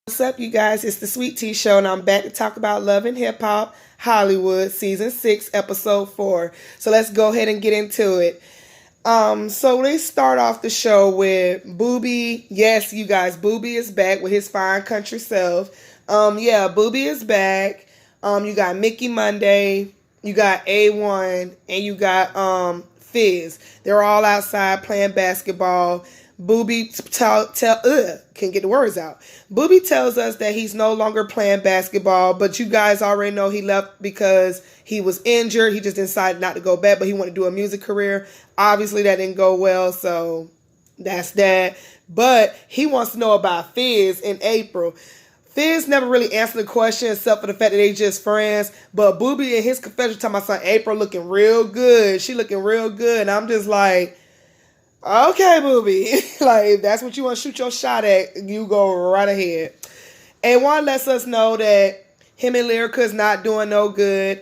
What's up, you guys? It's the Sweet Tea Show, and I'm back to talk about Love and Hip Hop Hollywood, Season 6, Episode 4. So let's go ahead and get into it. So let's start off the show with Boobie. Yes, you guys, Boobie is back with his fine country self. Boobie is back. You got Mickey Monday, you got A1, and you got Fizz. They're all outside playing basketball. Boobie can't get the words out. Boobie tells us that he's no longer playing basketball, but you guys already know he left because he was injured. He just decided not to go back, but he wanted to do a music career. Obviously, that didn't go well, so that's that. But he wants to know about Fizz in April. Fizz never really answered the question except for the fact that they just friends. But Boobie in his confession talking about son April looking real good. She looking real good. And I'm just like, okay, Boobie. Like, if that's what you want to shoot your shot at, you go right ahead. A1 lets us know that him and Lyrica is not doing no good.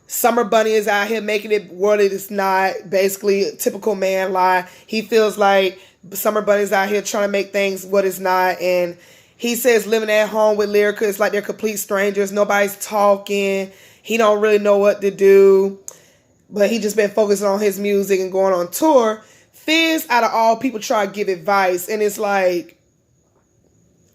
Summer Bunny is out here making it what it is not. Basically, a typical man lie. He feels like Summer Bunny's out here trying to make things what it's not. And he says living at home with Lyrica is like they're complete strangers. Nobody's talking. He don't really know what to do. But he just been focusing on his music and going on tour. Fizz, out of all people, try to give advice. And it's like,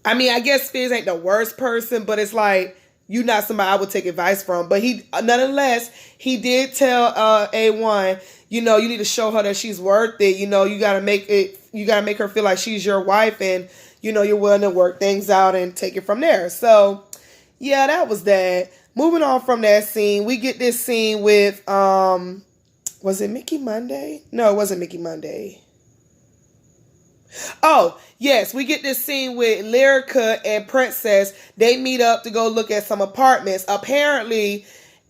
I mean, I guess Fizz ain't the worst person, but it's like, you're not somebody I would take advice from. But he, nonetheless, he did tell A1, you need to show her that she's worth it. You got to make her feel like she's your wife and, you're willing to work things out and take it from there. So, yeah, that was that. Moving on from that scene, we get this scene with, was it Mickey Monday? No, it wasn't Mickey Monday. Oh, yes, we get this scene with Lyrica and Princess. They meet up to go look at some apartments. Apparently,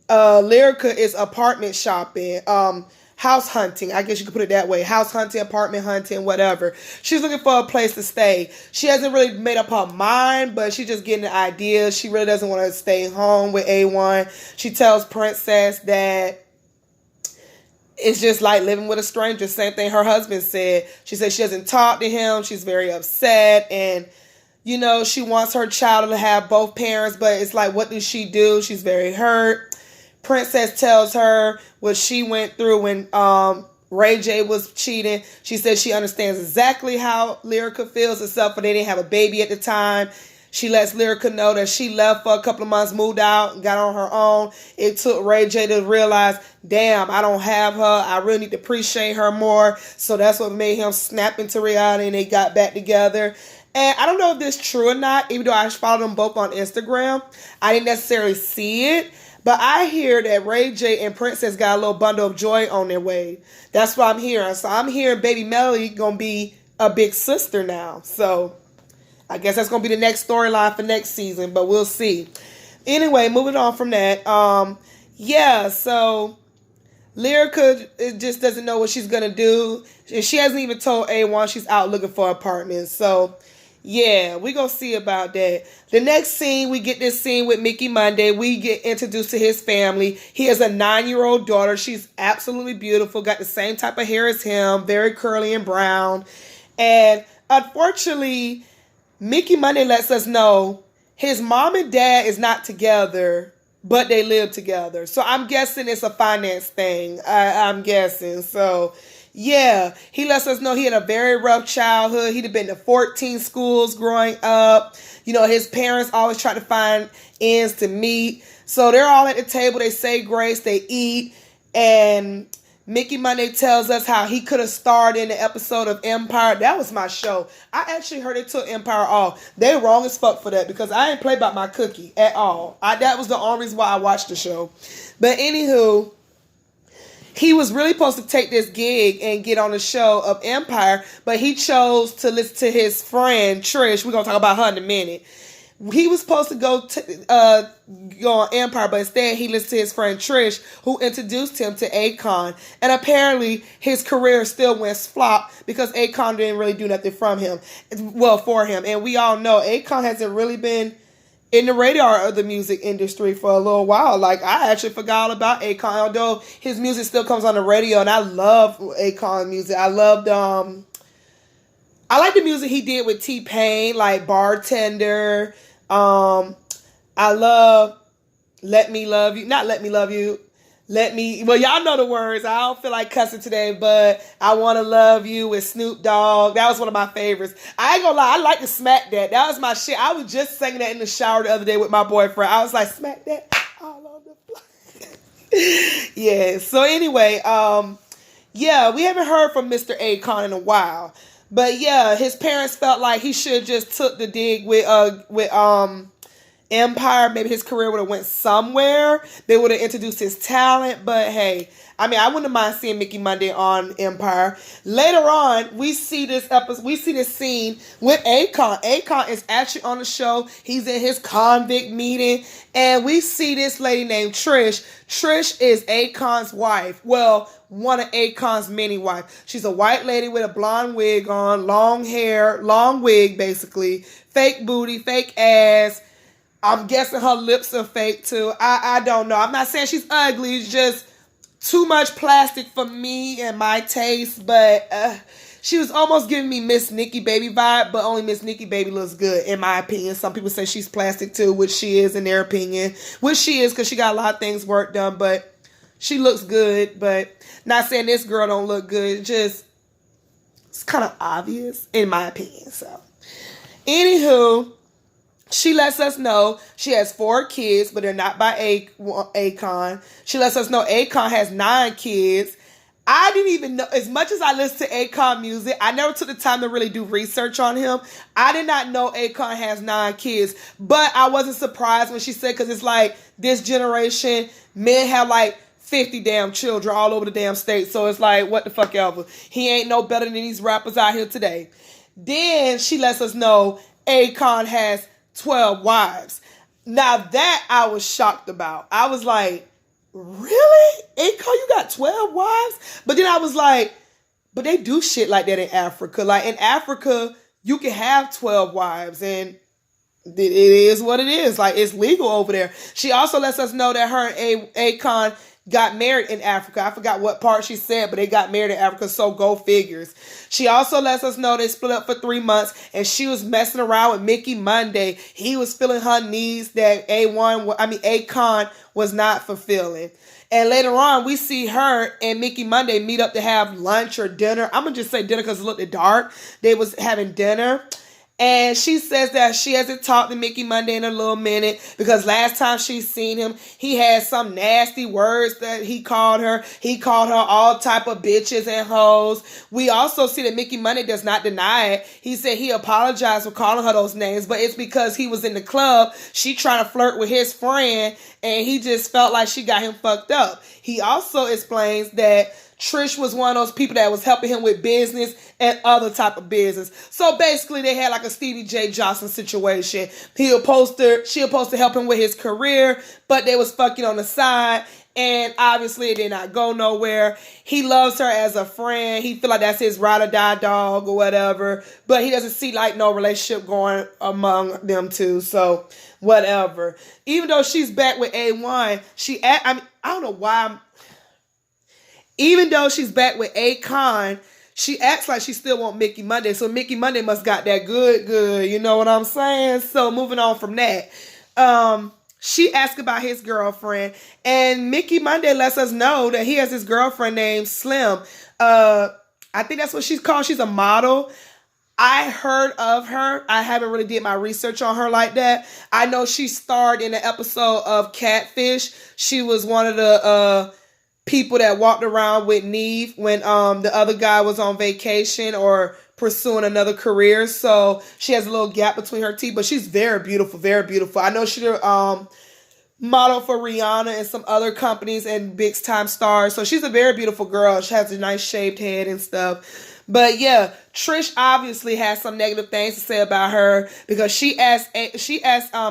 Lyrica is apartment shopping, house hunting. I guess you could put it that way. House hunting, apartment hunting, whatever. She's looking for a place to stay. She hasn't really made up her mind, but she's just getting the idea. She really doesn't want to stay home with A1. She tells Princess that it's just like living with a stranger. Same thing her husband said. She said she doesn't talk to him. She's very upset. And, she wants her child to have both parents. But it's like, what does she do? She's very hurt. Princess tells her what she went through when Ray J was cheating. She said she understands exactly how Lyrica feels, except for they didn't have a baby at the time. She lets Lyrica know that she left for a couple of months, moved out, and got on her own. It took Ray J to realize, damn, I don't have her. I really need to appreciate her more. So that's what made him snap into reality, and they got back together. And I don't know if this is true or not, even though I followed them both on Instagram. I didn't necessarily see it. But I hear that Ray J and Princess got a little bundle of joy on their way. That's what I'm hearing. So I'm hearing Baby Melody going to be a big sister now. So I guess that's going to be the next storyline for next season, but we'll see. Anyway, moving on from that. So Lyrica just doesn't know what she's going to do. She hasn't even told A1 she's out looking for apartments. So, yeah, we going to see about that. The next scene, we get this scene with Mickey Monday. We get introduced to his family. He has a 9-year-old daughter. She's absolutely beautiful. Got the same type of hair as him. Very curly and brown. And unfortunately, Mickey Monday lets us know his mom and dad is not together, but they live together. So I'm guessing it's a finance thing. I'm guessing. So, yeah, he lets us know he had a very rough childhood. He'd have been to 14 schools growing up. His parents always try to find ends to meet. So they're all at the table. They say grace. They eat. And Mickey Monday tells us how he could have starred in the episode of Empire. That was my show. I actually heard it took Empire off. They wrong as fuck for that because I ain't play by my cookie at all. That was the only reason why I watched the show. But anywho, he was really supposed to take this gig and get on the show of Empire, but he chose to listen to his friend Trish. We're going to talk about her in a minute. He was supposed to go on Empire, but instead he listened to his friend Trish, who introduced him to Akon. And apparently his career still went flop because Akon didn't really do nothing for him. And we all know Akon hasn't really been in the radar of the music industry for a little while. Like, I actually forgot all about Akon, although his music still comes on the radio, and I love Akon music. I loved I like the music he did with T-Pain, like Bartender. I love Let Me Love You. Not Let Me Love You. Well, y'all know the words. I don't feel like cussing today, but I Want to Love You with Snoop Dogg. That was one of my favorites. I ain't gonna lie, I like to smack that. That was my shit. I was just singing that in the shower the other day with my boyfriend. I was like, smack that all on the floor. Yeah, so anyway, yeah, we haven't heard from Mr. Akon in a while. But yeah, his parents felt like he should have just took the dig with Empire. Maybe his career would have went somewhere. They would have introduced his talent. But hey, I mean, I wouldn't mind seeing Mickey Monday on Empire. Later on, we see this episode. We see this scene with Akon. Akon is actually on the show. He's in his convict meeting, and we see this lady named Trish. Trish is Akon's wife. Well, one of Akon's many wives. She's a white lady with a blonde wig on, long hair, long wig basically, fake booty, fake ass. I'm guessing her lips are fake too. I don't know. I'm not saying she's ugly. It's just too much plastic for me and my taste. But she was almost giving me Miss Nikki Baby vibe, but only Miss Nikki Baby looks good in my opinion. Some people say she's plastic too, which she is in their opinion. Which she is because she got a lot of things work done, but she looks good. But not saying this girl don't look good. Just it's kind of obvious in my opinion. So anywho, she lets us know she has 4 kids, but they're not by Akon. She lets us know Akon has 9 kids. I didn't even know, as much as I listen to Akon music, I never took the time to really do research on him. I did not know Akon has 9 kids, but I wasn't surprised when she said, because it's like this generation, men have like 50 damn children all over the damn state. So it's like, what the fuck ever. He ain't no better than these rappers out here today. Then she lets us know Akon has 12 wives. Now that I was shocked about. I was like, really? Akon, you got 12 wives? But then I was like, but they do shit like that in Africa. Like in Africa, you can have 12 wives and it is what it is. Like it's legal over there. She also lets us know that her and Akon got married in Africa. I forgot what part she said, but they got married in Africa, so go figures. She also lets us know they split up for 3 months, and she was messing around with Mickey Monday. He was filling her needs that Akon was not fulfilling. And later on, we see her and Mickey Monday meet up to have lunch or dinner. I'm going to just say dinner because it looked dark. They was having dinner. And she says that she hasn't talked to Mickey Monday in a little minute because last time she seen him, he had some nasty words that he called her. He called her all type of bitches and hoes. We also see that Mickey Monday does not deny it. He said he apologized for calling her those names, but it's because he was in the club. She trying to flirt with his friend, and he just felt like she got him fucked up. He also explains that Trish was one of those people that was helping him with business and other type of business. So basically they had like a Stevie J Johnson situation. She was supposed to help him with his career, but they was fucking on the side. And obviously it did not go nowhere. He loves her as a friend. He feel like that's his ride or die dog or whatever. But he doesn't see like no relationship going among them two. So whatever. Even though she's back with A1, I don't know why even though she's back with Akon, she acts like she still want Mickey Monday. So Mickey Monday must got that good. You know what I'm saying? So moving on from that. She asked about his girlfriend. And Mickey Monday lets us know that he has his girlfriend named Slim. I think that's what she's called. She's a model. I heard of her. I haven't really did my research on her like that. I know she starred in an episode of Catfish. She was one of the people that walked around with Neve when the other guy was on vacation or pursuing another career. So she has a little gap between her teeth, but she's very beautiful, very beautiful. I know she model for Rihanna and some other companies and big time stars. So she's a very beautiful girl. She has a nice shaved head and stuff. But yeah, Trish obviously has some negative things to say about her because she asked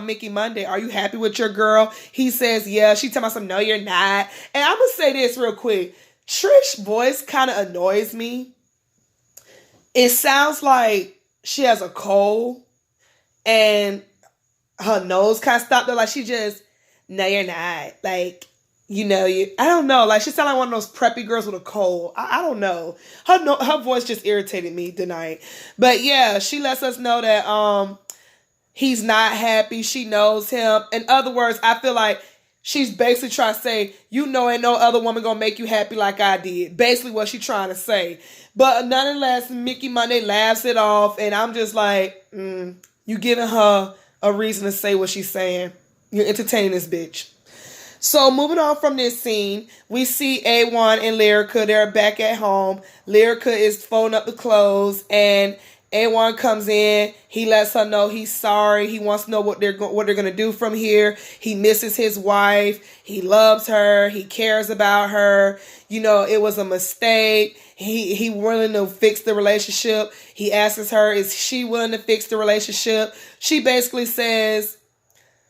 Mickey Monday, "Are you happy with your girl?" He says, "Yeah." She tell me something, "No, you're not." And I'm gonna say this real quick. Trish's voice kind of annoys me. It sounds like she has a cold and her nose kind of stopped her. Like she just, "No, you're not." Like I don't know. Like she sounded like one of those preppy girls with a cold. I don't know. Her voice just irritated me tonight. But yeah, she lets us know that he's not happy. She knows him. In other words, I feel like she's basically trying to say, ain't no other woman gonna make you happy like I did. Basically what she's trying to say. But nonetheless, Mickey Monday laughs it off, and I'm just like, you giving her a reason to say what she's saying. You're entertaining this bitch. So moving on from this scene, we see A1 and Lyrica. They're back at home. Lyrica is folding up the clothes, and A1 comes in. He lets her know he's sorry. He wants to know what they're gonna do from here. He misses his wife. He loves her. He cares about her. It was a mistake. He willing to fix the relationship. He asks her, is she willing to fix the relationship? She basically says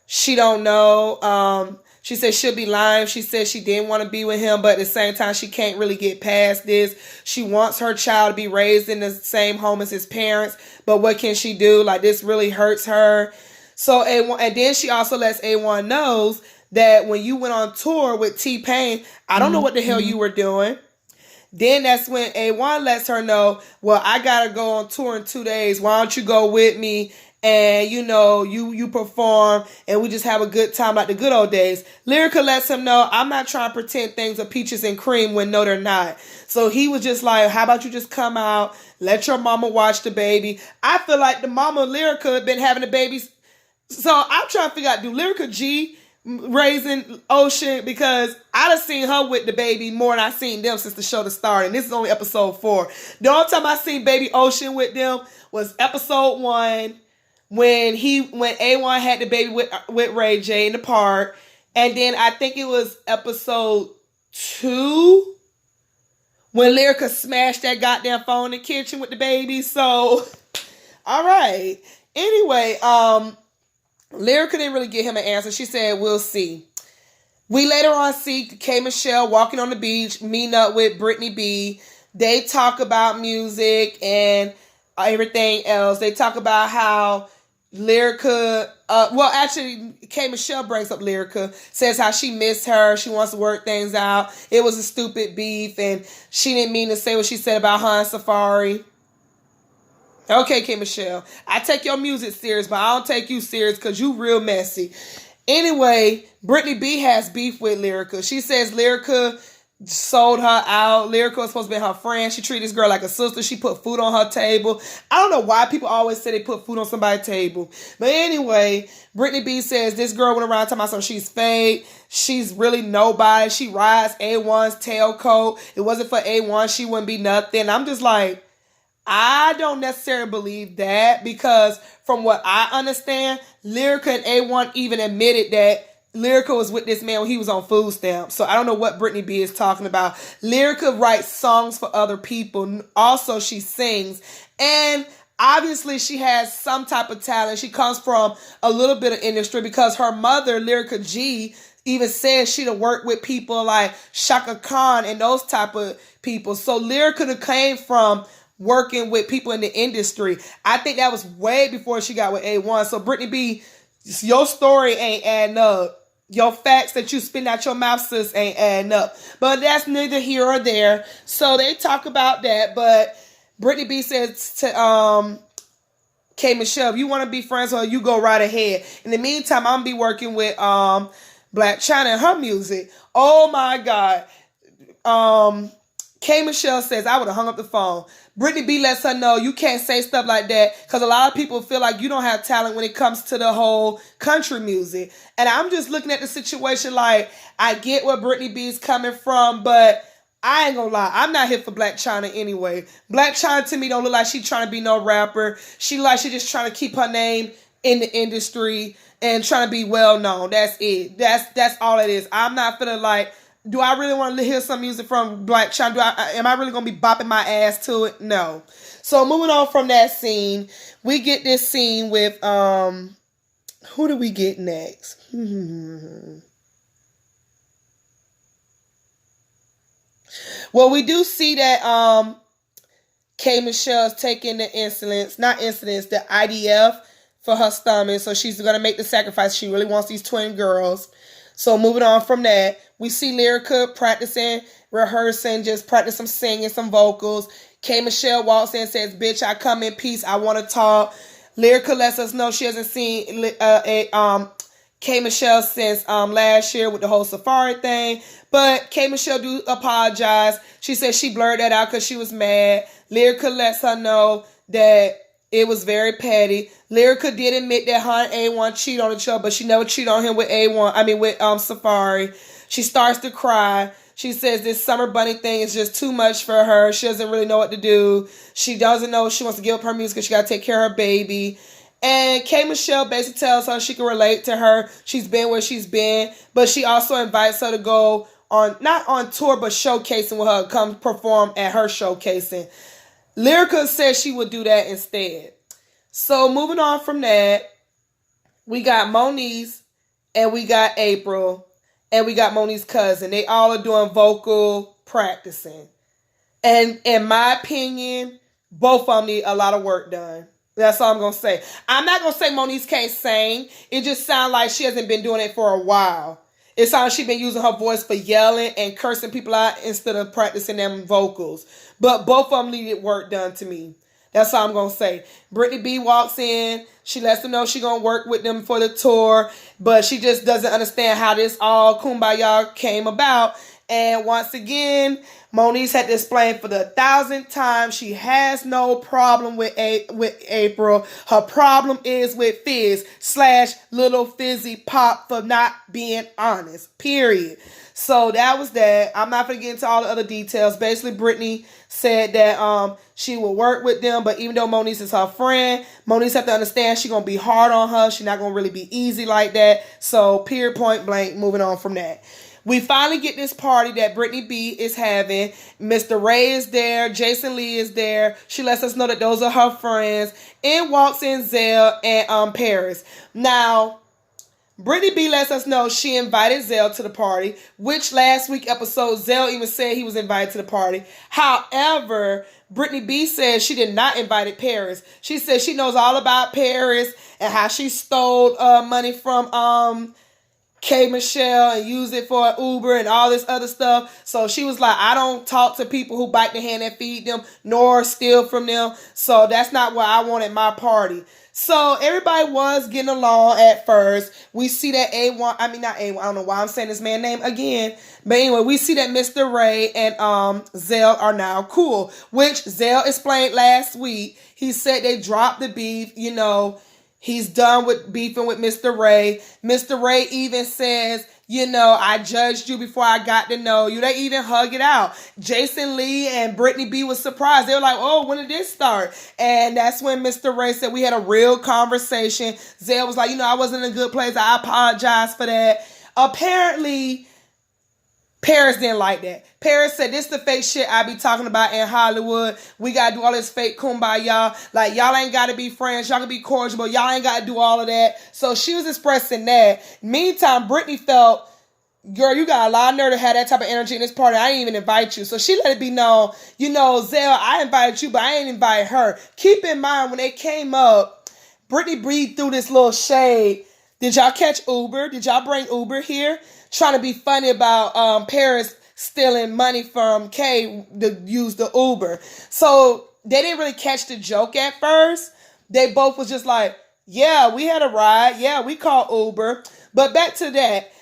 she don't know. She said she'll be lying. She said she didn't want to be with him, but at the same time, she can't really get past this. She wants her child to be raised in the same home as his parents, but what can she do? Like, this really hurts her. So A1, and then she also lets A1 knows that when you went on tour with T-Pain, I don't know what the hell you were doing. Then that's when A1 lets her know, well, I gotta go on tour in 2 days. Why don't you go with me? And you perform and we just have a good time like the good old days. Lyrica lets him know, I'm not trying to pretend things are peaches and cream when no they're not. So he was just like, how about you just come out, let your mama watch the baby. I feel like the mama Lyrica had been having the babies. So I'm trying to figure out, do Lyrica G raising Ocean? Because I done seen her with the baby more than I seen them since the show started. And this is only episode 4. The only time I seen baby Ocean with them was episode 1. When A1 had the baby with Ray J in the park. And then I think it was episode 2 when Lyrica smashed that goddamn phone in the kitchen with the baby. So, all right. Anyway, Lyrica didn't really give him an answer. She said, we'll see. We later on see K. Michelle walking on the beach, meeting up with Brittany B. They talk about music and everything else. They talk about how Lyrica, K. Michelle brings up Lyrica, says how she missed her, she wants to work things out, it was a stupid beef, and she didn't mean to say what she said about her and Safari. Okay, K. Michelle, I take your music serious, but I don't take you serious because you real messy. Anyway, Brittany B has beef with Lyrica. She says Lyrica sold her out. Lyrica was supposed to be her friend. She treated this girl like a sister. She put food on her table. I don't know why people always say they put food on somebody's table. But anyway, Brittany B says this girl went around talking about something she's fake. She's really nobody. She rides A1's tailcoat. It wasn't for A1, she wouldn't be nothing. I'm just like, I don't necessarily believe that, because from what I understand, Lyrica and A1 even admitted that Lyrica was with this man when he was on food stamps. So I don't know what Brittany B is talking about. Lyrica writes songs for other people. Also, she sings. And obviously, she has some type of talent. She comes from a little bit of industry because her mother, Lyrica G, even says she'd have worked with people like Shaka Khan and those type of people. So Lyrica came from working with people in the industry. I think that was way before she got with A1. So Brittany B, your story ain't adding up. Your facts that you spit out your mouth, sis, ain't adding up. But that's neither here or there. So they talk about that. But Brittany B says to K. Michelle, if you want to be friends with her, you go right ahead. In the meantime, I'm going to be working with Blac Chyna and her music. Oh my God. K. Michelle says, I would have hung up the phone. Brittany B lets her know you can't say stuff like that because a lot of people feel like you don't have talent when it comes to the whole country music. And I'm just looking at the situation like, I get where Brittany B is coming from, but I ain't gonna lie, I'm not here for Blac Chyna anyway. Blac Chyna to me don't look like she's trying to be no rapper. She just trying to keep her name in the industry and trying to be well known. That's it. That's all it is. I'm not feeling like, do I really want to hear some music from Blac Chyna? Am I really going to be bopping my ass to it? No. So moving on from that scene, we get this scene with, who do we get next? Well, we do see that K. Michelle's taking the the IDF for her stomach. So she's going to make the sacrifice. She really wants these twin girls. So moving on from that, We see Lyrica practicing, rehearsing, just practice some singing, some vocals. K. Michelle walks in and says, bitch, I come in peace. I want to talk. Lyrica lets us know she hasn't seen K. Michelle since last year with the whole Safari thing. But K. Michelle do apologize. She says she blurred that out because she was mad. Lyrica lets her know that it was very petty. Lyrica did admit that her and A1 cheat on each other, but she never cheated on him with Safari. She starts to cry. She says this Summer Bunny thing is just too much for her. She doesn't really know what to do. She doesn't know if she wants to give up her music because she got to take care of her baby. And K. Michelle basically tells her she can relate to her. She's been where she's been. But she also invites her to go on, not on tour, but showcasing with her. Come perform at her showcasing. Lyrica said she would do that instead. So moving on from that, we got Moniece and we got April and we got Moniece's cousin. They all are doing vocal practicing. And in my opinion, both of them need a lot of work done. That's all I'm going to say. I'm not going to say Moniece can't sing. It just sounds like she hasn't been doing it for a while. It sounds like she's been using her voice for yelling and cursing people out instead of practicing them vocals. But both of them needed work done to me. That's all I'm going to say. Brittany B walks in. She lets them know she's going to work with them for the tour. But she just doesn't understand how this all kumbaya came about. And once again, Moniece had to explain for the 1,000th time she has no problem with April. Her problem is with Fizz / Little Fizzy Pop for not being honest. Period. So that was that. I'm not going to get into all the other details. Basically, Brittany said that she will work with them, but even though Moniece is her friend, Moniece have to understand she's going to be hard on her. She's not going to really be easy like that. So, period, point blank, moving on from that. We finally get this party that Brittany B is having. Mr. Ray is there. Jason Lee is there. She lets us know that those are her friends. And walks in Zell and Paris. Now, Brittany B lets us know she invited Zell to the party, which last week episode, Zell even said he was invited to the party. However, Brittany B says she did not invite Paris. She says she knows all about Paris and how she stole money from K. Michelle and used it for Uber and all this other stuff. So she was like, I don't talk to people who bite the hand that feed them nor steal from them. So that's not what I want at my party. So everybody was getting along at first. We see that I don't know why I'm saying this man's name again. But anyway, we see that Mr. Ray and Zell are now cool. Which Zell explained last week. He said they dropped the beef, He's done with beefing with Mr. Ray. Mr. Ray even says, I judged you before I got to know you. They even hug it out. Jason Lee and Brittany B was surprised. They were like, oh, when did this start? And that's when Mr. Ray said we had a real conversation. Zell was like, I wasn't in a good place. I apologize for that. Apparently, Paris didn't like that. Paris said, this the fake shit I be talking about in Hollywood. We got to do all this fake kumbaya. Like, y'all ain't got to be friends. Y'all can be cordial, but y'all ain't got to do all of that. So she was expressing that. Meantime, Brittany felt, girl, you got a lot of nerve to have that type of energy in this party. I didn't even invite you. So she let it be known, Zell, I invited you, but I ain't invite her. Keep in mind, when they came up, Brittany breathed through this little shade. Did y'all catch Uber? Did y'all bring Uber here? Trying to be funny about Paris stealing money from Kay to use the Uber. So they didn't really catch the joke at first. They both was just like, yeah, we had a ride. Yeah, we called Uber. But back to that.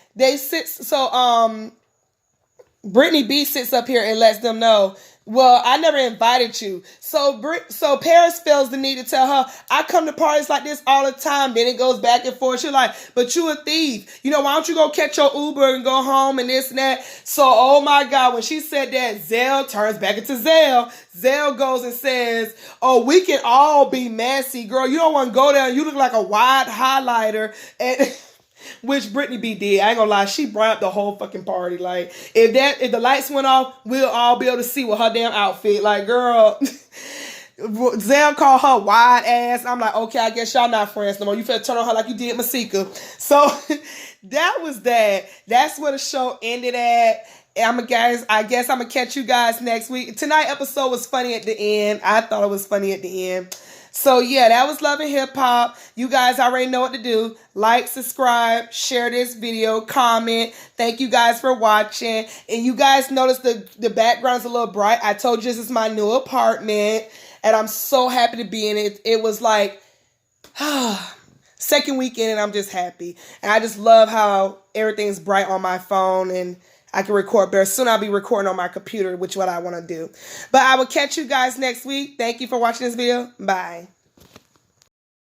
Brittany B sits up here and lets them know, well, I never invited you. So Paris feels the need to tell her, I come to parties like this all the time. Then it goes back and forth. She's like, but you a thief. Why don't you go catch your Uber and go home and this and that. So, oh my God, when she said that, Zell turns back into Zell. Zell goes and says, oh, we can all be messy, girl. You don't want to go there. You look like a wide highlighter. And which Brittany B did. I ain't gonna lie, she brought up the whole fucking party. Like, if the lights went off, we'll all be able to see with her damn outfit. Like, girl, Zell called her wide ass. I'm like, okay, I guess y'all not friends no more. You finna turn on her like you did Masika. So that was that. That's where the show ended at. I guess I'm gonna catch you guys next week. Tonight episode was funny at the end. I thought it was funny at the end. So yeah, that was Love and Hip Hop. You guys already know what to do. Like, subscribe, share this video, comment. Thank you guys for watching. And you guys notice the background's a little bright. I told you this is my new apartment. And I'm so happy to be in it. It was like second weekend and I'm just happy. And I just love how everything's bright on my phone and I can record better. Soon I'll be recording on my computer, which is what I want to do. But I will catch you guys next week. Thank you for watching this video. Bye.